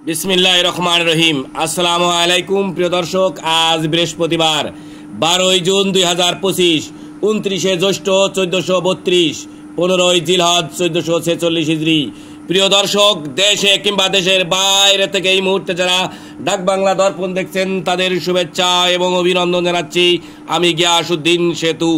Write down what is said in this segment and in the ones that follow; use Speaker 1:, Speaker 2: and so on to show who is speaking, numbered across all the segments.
Speaker 1: বিসমিল্লাহির রহমানির রহিম। আসসালামু আলাইকুম প্রিয় দর্শক, আজ বৃহস্পতিবার 12 জুন 2025, 29 জ্যৈষ্ঠ 1432, 15 জিলহজ 1446 হিজরি। প্রিয় দর্শক, দেশে কিংবা দেশের বাইরে থেকে এই মুহূর্তে যারা ডাক বাংলা দর্পণ দেখছেন তাদের শুভেচ্ছা এবং অভিনন্দন জানাচ্ছি। আমি গিয়াসউদ্দিন সেতু।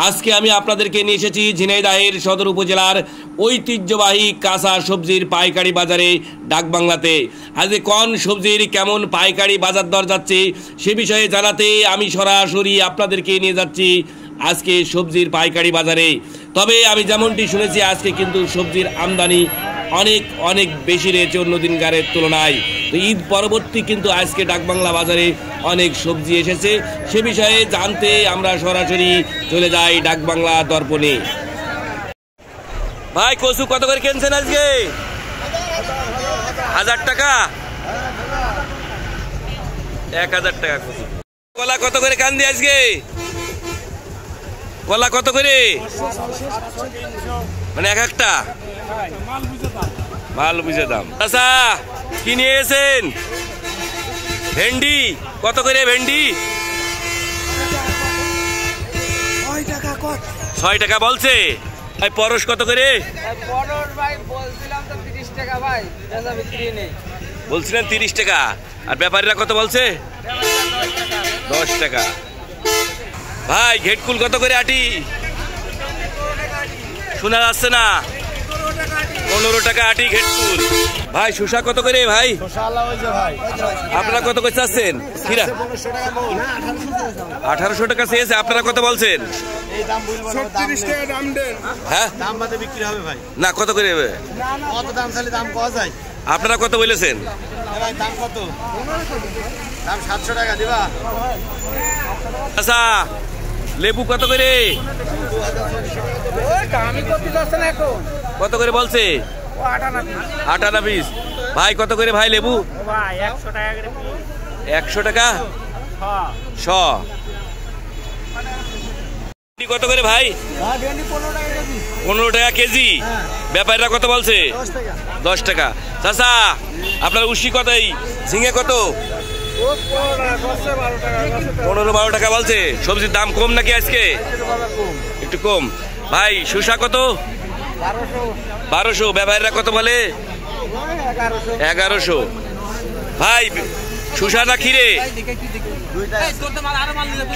Speaker 1: আজকে আমি আপনাদেরকে নিয়ে এসেছি ঝিনাইদহের সদর উপজেলার ঐতিহ্যবাহী কাঁচা সবজির পাইকারি বাজারে ডাক বাংলাতে। আজকে কোন সবজির কেমন পাইকারি বাজার দর যাচ্ছে সে বিষয়ে জানাতে আমি সরাসরি আপনাদেরকে নিয়ে যাচ্ছি আজকে সবজির পাইকারি বাজারে। তবে আমি যেমনটি শুনেছি আজকে কিন্তু সবজির আমদানি অনেক বেশি রয়েছে অন্য দিনকারের তুলনায়। তো ঈদ পরবর্তী কিন্তু আজকে ডাকবাংলা বাজারে অনেক সবজি এসেছে, সে বিষয়ে জানতে আমরা সরাসরি চলে যাই ডাকবাংলা দর্পণে। ভাই, কচু কত করে কিনছেন আজকে? 1000 টাকা, 1000 টাকা কচু। কলা কত করে কান্দি আজকে? কলা কত করে? মানে এক একটা মাল বুঝে দাম। আচ্ছা, কি নিয়ে এসেছেন? ভেন্ডি কত করে? ভেন্ডি 6 টাকা বলছে। ভাই, পরশ কত করে? বলছিলেন 30 টাকা। আর ব্যাপারীরা কত বলছে? 10 টাকা। ভাই, ঘেটকুল কত করে আটি? শোনা যাচ্ছে না। 15 টাকা আটি ঘেটকুল। ভাই, শসা কত করে? ভাই, আপনারা কত করে চাচ্ছেন? 1800 টাকা চেয়েছে, আপনারা কত বলছেন? হ্যাঁ, না কত করে? আপনারা কত বলেছেন? আচ্ছা, লেবু কত করে? কত করে বলছে? 58 পিস। ভাই, কত করে ভাই লেবু? 100 টাকা শ। কত করে ভাই? 15 টাকা কেজি। ব্যাপারীরা কত বলছে? 10 টাকা। চাচা, আপনার উশি কত? ঝিঙে কত? 15-12 টাকা বলছে। সবজির দাম কম নাকি আজকে? একটু কম। ভাই, শসা কত? 1200। ব্যাপারীরা কত বলে? 1100। ভাই, শসা না খিরে?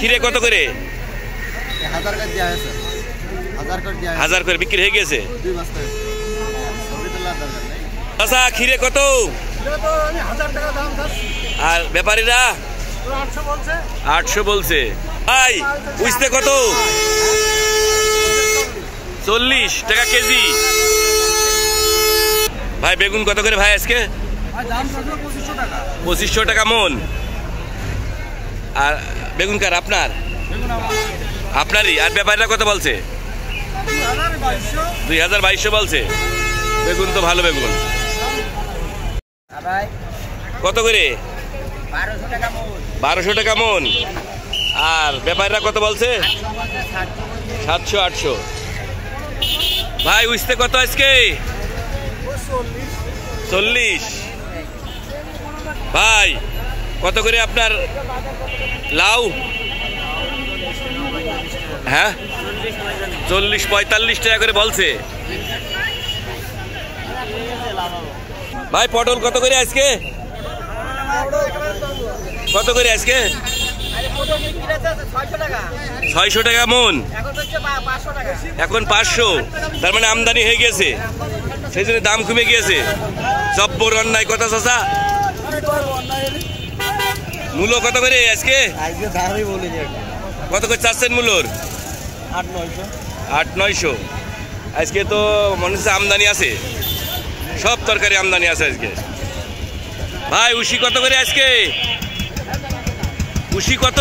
Speaker 1: খিরে কত করে? 1000 করে বিক্রি হয়ে গেছে। আচ্ছা, খিরে কত? আর ব্যাপারীরা 800 বলছে। ভাই, উস্তে কত? 40 টাকা কেজি। ভাই, বেগুন কত করে ভাই আজকে? 2500 টাকা মন। আর বেগুন কার? আপনার? আপনারই। আর ব্যাপারীরা কত বলছে? 2200 বলছে। বেগুন তো ভালো বেগুন। কত করে? 1200 টাকা মন। আর ব্যাপারীরা কত বলছে? 700-800। ভাই, উস্তে কত আজকে? 40। ভাই, কত করে আপনার লাউ? হ্যাঁ, 40-45 টাকা করে বলছে। ভাই, পটল কত করে আজকে? কত করে আজকে? 600 টাকা মন। এখন 500। তার মানে আমদানি হয়ে গেছে, সেই জন্য দাম কমে গিয়েছে। জব্বর অন্যায় কথা চাচা। মূলো কত করে আজকে? কত করে চাচ্ছেন মূলোর? 800-900। আজকে তো মনে হচ্ছে আমদানি আছে, সব তরকারি আমদানি আছে আজকে। ভাই, উশি কত করে আজকে? উশি কত?